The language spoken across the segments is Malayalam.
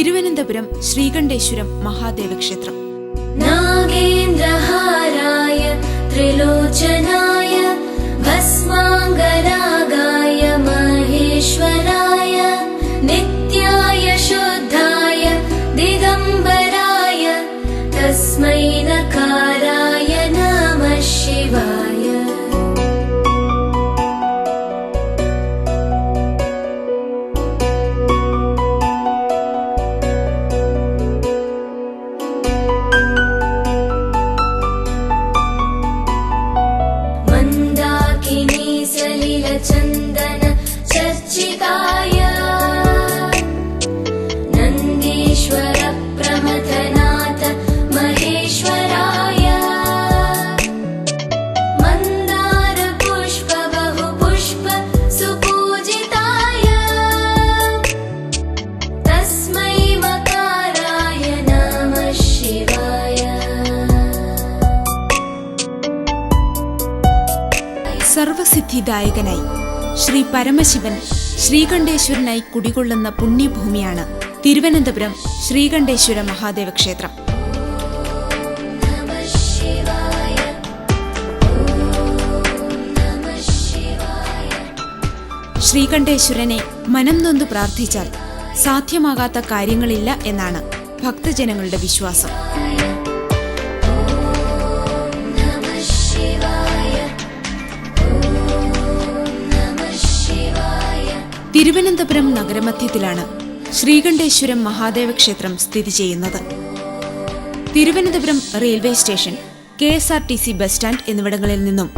തിരുവനന്തപുരം ശ്രീകണ്ഠേശ്വരം മഹാദേവ ക്ഷേത്രം. നാഗേന്ദ്രഹാരായ ത്രിലോചനായ ഭസ്മാംഗരാഗായ മഹേശ്വരായ നിത്യായ ശുദ്ധായ ദിഗംബരായ തസ്മൈ നകാരായ നമഃ ശിവായ. ചന്ദന ചർച്ചിതായ നന്ദീശ്വര പ്രമഥനാഥ മഹേശ്വരായ മന്ദാര പുഷ്പ ബഹു പുഷ്പ സുപൂജിതായ തസ്മൈ മകാരായ നമഃ ശിവായ. സർവസിദ്ധിദായകനായി ശ്രീ പരമശിവൻ ശ്രീകണ്ഠേശ്വരനായി കുടികൊള്ളുന്ന പുണ്യഭൂമിയാണ് തിരുവനന്തപുരം ശ്രീകണ്ഠേശ്വര മഹാദേവ ക്ഷേത്രം. ശ്രീകണ്ഠേശ്വരനെ മനം നൊന്തു പ്രാർത്ഥിച്ചാൽ സാധ്യമാകാത്ത കാര്യങ്ങളില്ല എന്നാണ് ഭക്തജനങ്ങളുടെ വിശ്വാസം. തിരുവനന്തപുരം നഗരമധ്യത്തിലാണ് ശ്രീകണ്ഠേശ്വരം മഹാദേവ ക്ഷേത്രം സ്ഥിതി ചെയ്യുന്നത്. Thiruvananthapuram railway station, KSRTC bus stand എന്നിവിടങ്ങളിൽ നിന്നും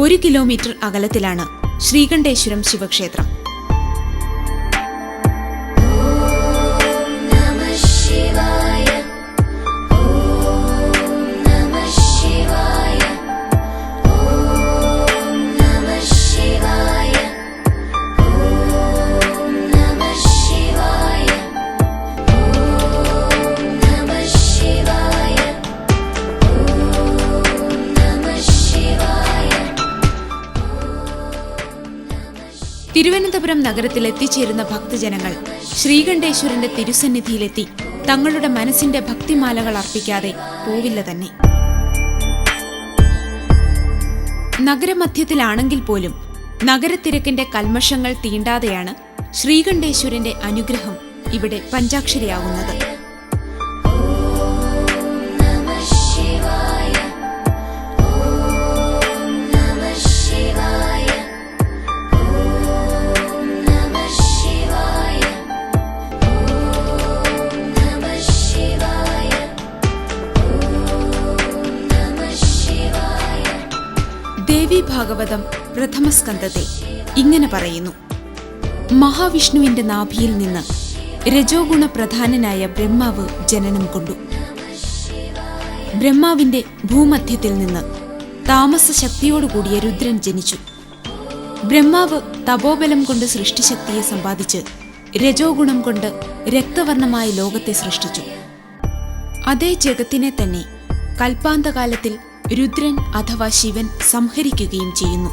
1 കിലോമീറ്റർ അകലത്തിലാണ് ശ്രീകണ്ഠേശ്വരം ശിവക്ഷേത്രം. തിരുവനന്തപുരം നഗരത്തിൽ എത്തിച്ചേരുന്ന ഭക്തജനങ്ങൾ ശ്രീകണ്ഠേശ്വരന്റെ തിരുസന്നിധിയിലെത്തി തങ്ങളുടെ മനസ്സിന്റെ ഭക്തിമാലകൾ അർപ്പിക്കാതെ പോവില്ല തന്നെ. നഗരമധ്യത്തിലാണെങ്കിൽ പോലും നഗരത്തിരക്കിന്റെ കൽമഷങ്ങൾ തീണ്ടാതെയാണ് ശ്രീകണ്ഠേശ്വരന്റെ അനുഗ്രഹം ഇവിടെ പഞ്ചാക്ഷരിയാകുന്നത്. ദേവി ഭാഗവതം പ്രഥമസ്കന്ധത്തിൽ ഇങ്ങനെ പറയുന്നു: മഹാവിഷ്ണുവിന്റെ നാഭിയിൽ നിന്ന് രജോഗുണ പ്രധാനനായ ബ്രഹ്മാവ് ജനനം കൊണ്ടു. ബ്രഹ്മാവിന്റെ ഭൂമധ്യത്തിൽ നിന്ന് താമസശക്തിയോടുകൂടിയ രുദ്രൻ ജനിച്ചു. ബ്രഹ്മാവ് തപോബലം കൊണ്ട് സൃഷ്ടിശക്തിയെ സമ്പാദിച്ച് രജോഗുണം കൊണ്ട് രക്തവർണമായ ലോകത്തെ സൃഷ്ടിച്ചു. അതേ ജഗത്തിനെ തന്നെ കൽപ്പാന്തകാലത്തിൽ രുദ്രൻ അഥവാ ശിവൻ സംഹരിക്കുകയും ചെയ്യുന്നു.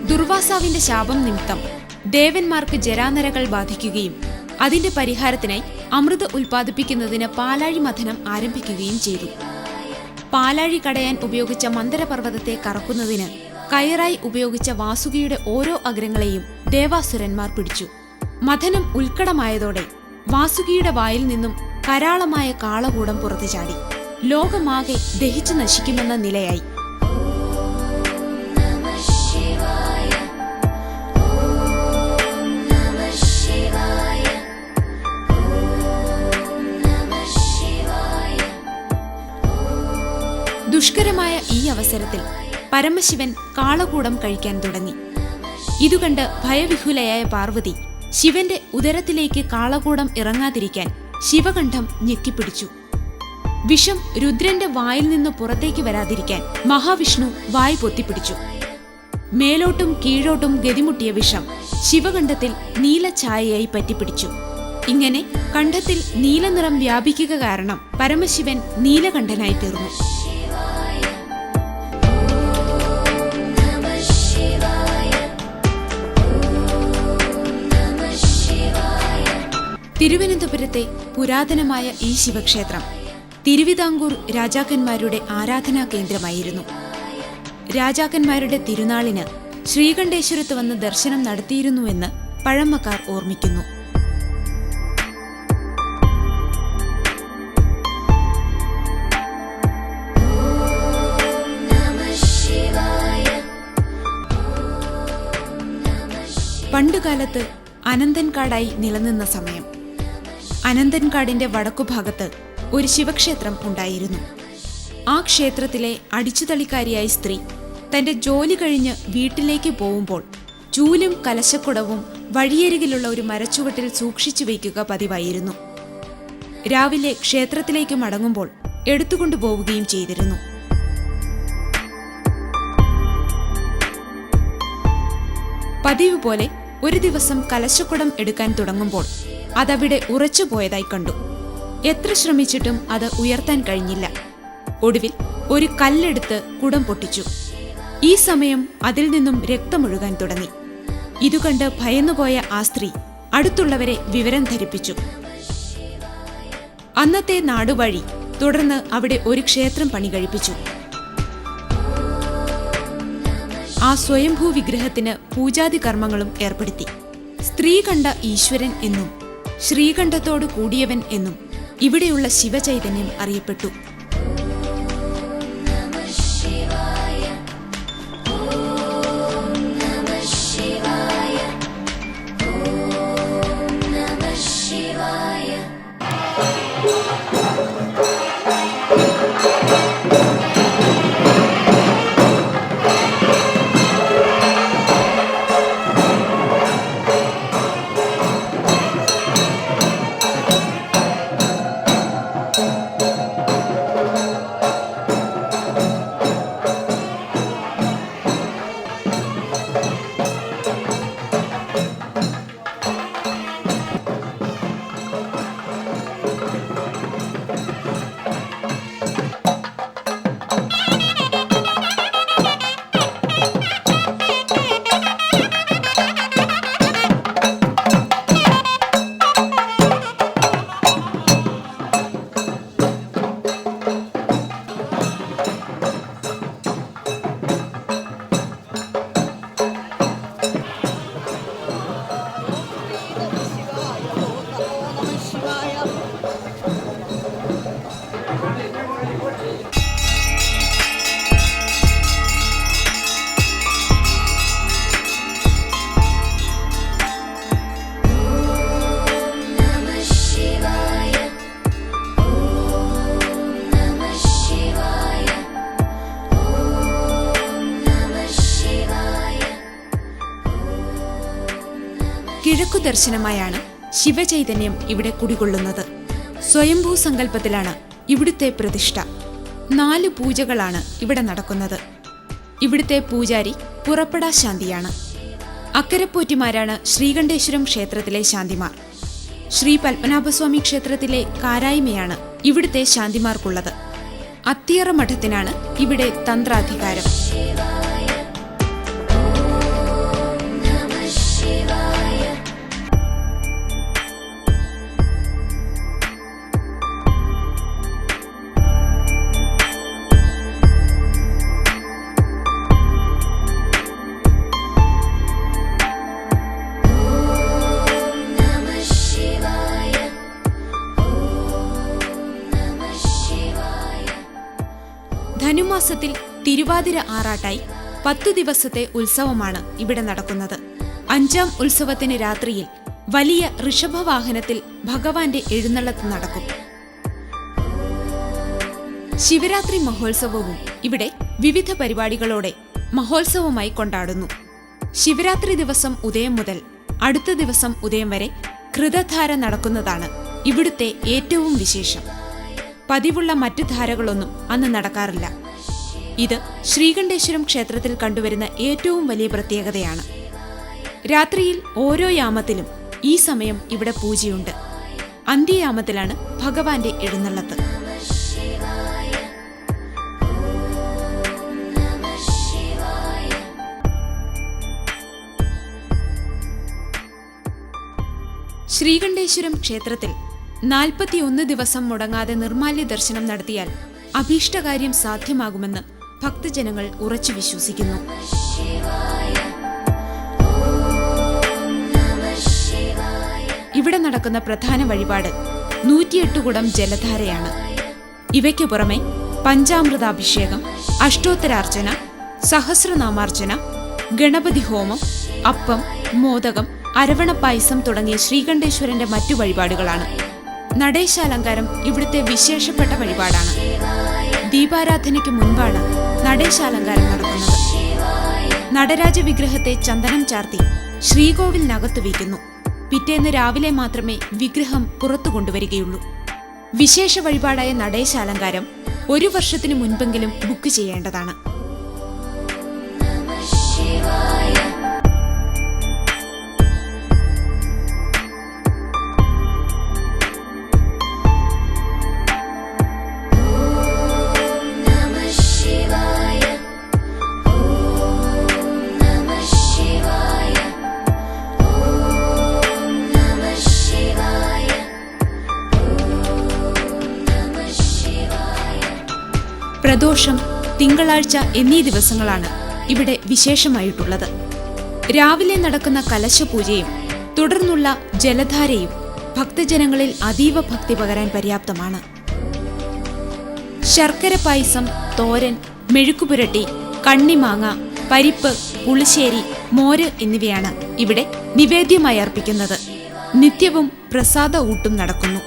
ദുർവാസാവിന്റെ ശാപം നിമിത്തം ദേവന്മാർക്ക് ജരാനരകൾ ബാധിക്കുകയും അതിന്റെ പരിഹാരത്തിനായി അമൃത് ഉൽപ്പാദിപ്പിക്കുന്നതിന് പാലാഴി മഥനം ആരംഭിക്കുകയും ചെയ്തു. പാലാഴി കടയാൻ ഉപയോഗിച്ച മന്ദരപർവ്വതത്തെ കറക്കുന്നതിന് കയറായി ഉപയോഗിച്ച വാസുകിയുടെ ഓരോ അഗ്രങ്ങളെയും ദേവാസുരന്മാർ പിടിച്ചു. മഥനം ഉൽക്കടമായതോടെ വാസുകിയുടെ വായിൽ നിന്നും കരാളമായ കാളകൂടം പുറത്തു ചാടി. ലോകമാകെ ദഹിച്ചു നശിക്കുമെന്ന നിലയായി. ദുഷ്കരമായ ഈ അവസരത്തിൽ പരമശിവൻ കാളകൂടം കഴിക്കാൻ തുടങ്ങി. ഇതുകണ്ട് ഭയവിഹുലയായ പാർവതി ശിവന്റെ ഉദരത്തിലേക്ക് കാളകൂടം ഇറങ്ങാതിരിക്കാൻ ശിവകണ്ഠം ഞെക്കിപ്പിടിച്ചു. വിഷം രുദ്രന്റെ വായിൽ നിന്ന് പുറത്തേക്ക് വരാതിരിക്കാൻ മഹാവിഷ്ണു വായ് പൊത്തിപ്പിടിച്ചു. മേലോട്ടും കീഴോട്ടും ഗതിമുട്ടിയ വിഷം ശിവകണ്ഠത്തിൽ നീലഛായയായി പറ്റിപ്പിടിച്ചു. ഇങ്ങനെ കണ്ഠത്തിൽ നീലനിറം വ്യാപിക്കുക കാരണം പരമശിവൻ നീലകണ്ഠനായി തീർന്നു. തിരുവനന്തപുരത്തെ പുരാതനമായ ഈ ശിവക്ഷേത്രം തിരുവിതാംകൂർ രാജാക്കന്മാരുടെ ആരാധനാ കേന്ദ്രമായിരുന്നു. രാജാക്കന്മാരുടെ തിരുനാളിന് ശ്രീകണ്ഠേശ്വരത്ത് വന്ന് ദർശനം നടത്തിയിരുന്നുവെന്ന് പഴമക്കാർ ഓർമ്മിക്കുന്നു. പണ്ടുകാലത്ത് അനന്തൻകാടായി നിലനിന്ന സമയം അനന്തൻകാടിന്റെ വടക്കുഭാഗത്ത് ഒരു ശിവക്ഷേത്രം ഉണ്ടായിരുന്നു. ആ ക്ഷേത്രത്തിലെ അടിച്ചുതളിക്കാരിയായ സ്ത്രീ തന്റെ ജോലി കഴിഞ്ഞ് വീട്ടിലേക്ക് പോകുമ്പോൾ ചൂലും കലശക്കുടവും വഴിയരികിലുള്ള ഒരു മരച്ചുവട്ടിൽ സൂക്ഷിച്ചു വയ്ക്കുക പതിവായിരുന്നു. രാവിലെ ക്ഷേത്രത്തിലേക്ക് മടങ്ങുമ്പോൾ എടുത്തുകൊണ്ടുപോവുകയും ചെയ്തിരുന്നു. പതിവ് പോലെ ഒരു ദിവസം കലശക്കുടം എടുക്കാൻ തുടങ്ങുമ്പോൾ അതവിടെ ഉറച്ചുപോയതായി കണ്ടു. എത്ര ശ്രമിച്ചിട്ടും അത് ഉയർത്താൻ കഴിഞ്ഞില്ല. ഒടുവിൽ ഒരു കല്ലെടുത്ത് കുടം പൊട്ടിച്ചു. ഈ സമയം അതിൽ നിന്നും രക്തമൊഴുകാൻ തുടങ്ങി. ഇതുകണ്ട് ഭയന്നുപോയ ആ സ്ത്രീ അടുത്തുള്ളവരെ വിവരം ധരിപ്പിച്ചു. അന്നത്തെ നാടുവഴി തുടർന്ന് അവിടെ ഒരു ക്ഷേത്രം പണി കഴിപ്പിച്ചു. ആ സ്വയംഭൂ വിഗ്രഹത്തിന് പൂജാതി കർമ്മങ്ങളും ഏർപ്പെടുത്തി. സ്ത്രീ കണ്ട ഈശ്വരൻ എന്നും ശ്രീകണ്ഠത്തോടു കൂടിയവൻ എന്നും ഇവിടെയുള്ള ശിവചൈതന്യം അറിയപ്പെട്ടു. കിഴക്കു ദർശനമായാണ് ശിവചൈതന്യം ഇവിടെ കുടികൊള്ളുന്നത്. സ്വയംഭൂ സങ്കല്പത്തിലാണ് ഇവിടുത്തെ പ്രതിഷ്ഠ. 4 പൂജകളാണ് ഇവിടെ നടക്കുന്നത്. ഇവിടുത്തെ പൂജാരി പുറപ്പെടാ ശാന്തിയാണ്. അക്കരപ്പോറ്റിമാരാണ് ശ്രീകണ്ഠേശ്വരം ക്ഷേത്രത്തിലെ ശാന്തിമാർ. ശ്രീ പത്മനാഭസ്വാമി ക്ഷേത്രത്തിലെ കാരായ്മയാണ് ഇവിടുത്തെ ശാന്തിമാർക്കുള്ളത്. അത്തിയറ മഠത്തിനാണ് ഇവിടെ തന്ത്രാധികാരം. ധനുമാസത്തിൽ തിരുവാതിര ആറാട്ടായി 10 ദിവസത്തെ ഉത്സവമാണ് ഇവിടെ നടക്കുന്നത്. 5ാം ഉത്സവത്തിന് രാത്രിയിൽ വലിയ ഋഷഭവാഹനത്തിൽ ഭഗവാന്റെ എഴുന്നള്ളത്ത് നടക്കും. ശിവരാത്രി മഹോത്സവവും ഇവിടെ വിവിധ പരിപാടികളോടെ മഹോത്സവമായി കൊണ്ടാടുന്നു. ശിവരാത്രി ദിവസം ഉദയം മുതൽ അടുത്ത ദിവസം ഉദയം വരെ ഘൃതധാര നടക്കുന്നതാണ് ഇവിടുത്തെ ഏറ്റവും വിശേഷം. പതിവുള്ള മറ്റു ധാരകളൊന്നും അന്ന് നടക്കാറില്ല. ഇത് ശ്രീകണ്ഠേശ്വരം ക്ഷേത്രത്തിൽ കണ്ടുവരുന്ന ഏറ്റവും വലിയ പ്രത്യേകതയാണ്. രാത്രിയിൽ ഓരോ യാമത്തിലും ഈ സമയം ഇവിടെ പൂജയുണ്ട്. അന്ത്യയാമത്തിലാണ് ഭഗവാന്റെ എഴുന്നള്ളത്ത്. ശ്രീകണ്ഠേശ്വരം ക്ഷേത്രത്തിൽ 41 ദിവസം മുടങ്ങാതെ നിർമാല്യ ദർശനം നടത്തിയാൽ അഭീഷ്ടകാര്യം സാധ്യമാകുമെന്ന് ഭക്തജനങ്ങൾ ഉറച്ചു വിശ്വസിക്കുന്നു. ഇവിടെ നടക്കുന്ന പ്രധാന വഴിപാട് 108 കുടം ജലധാരയാണ്. ഇവയ്ക്കു പുറമെ പഞ്ചാമൃതാഭിഷേകം, അഷ്ടോത്തരാർച്ചന, സഹസ്രനാമാർച്ചന, ഗണപതി ഹോമം, അപ്പം, മോദകം, അരവണപ്പായസം തുടങ്ങിയ ശ്രീകണ്ഠേശ്വരന്റെ മറ്റു വഴിപാടുകളാണ്. നടേശാലങ്കാരം ഇവിടുത്തെ വിശേഷപ്പെട്ട വഴിപാടാണ്. ദീപാരാധനയ്ക്ക് മുൻപാണ് നടേശാലങ്കാരം നടക്കുന്നത്. നടരാജ വിഗ്രഹത്തെ ചന്ദനം ചാർത്തി ശ്രീകോവിലിനകത്ത് വയ്ക്കുന്നു. പിറ്റേന്ന് രാവിലെ മാത്രമേ വിഗ്രഹം പുറത്തു കൊണ്ടുവരികയുള്ളൂ. വിശേഷ വഴിപാടായ നടേശാലങ്കാരം 1 വർഷത്തിനു മുൻപെങ്കിലും ബുക്ക് ചെയ്യേണ്ടതാണ്. പ്രദോഷം, തിങ്കളാഴ്ച എന്നീ ദിവസങ്ങളാണ് ഇവിടെ വിശേഷമായിട്ടുള്ളത്. രാവിലെ നടക്കുന്ന കലശപൂജയും തുടർന്നുള്ള ജലധാരയും ഭക്തജനങ്ങളിൽ അതീവ ഭക്തി പകരാൻ പര്യാപ്തമാണ്. ശർക്കര പായസം, തോരൻ, മെഴുക്കുപുരട്ടി, കണ്ണിമാങ്ങ, പരിപ്പ്, പുളിശ്ശേരി, മോര് എന്നിവയാണ് ഇവിടെ നിവേദ്യമായി അർപ്പിക്കുന്നത്. നിത്യവും പ്രസാദ ഊട്ടും നടക്കുന്നു.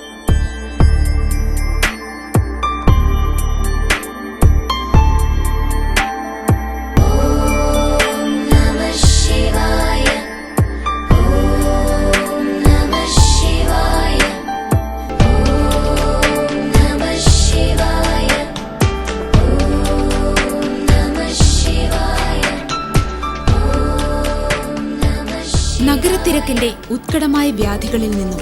നഗരത്തിരക്കിന്റെ ഉത്കടമായ വ്യാധികളിൽ നിന്നും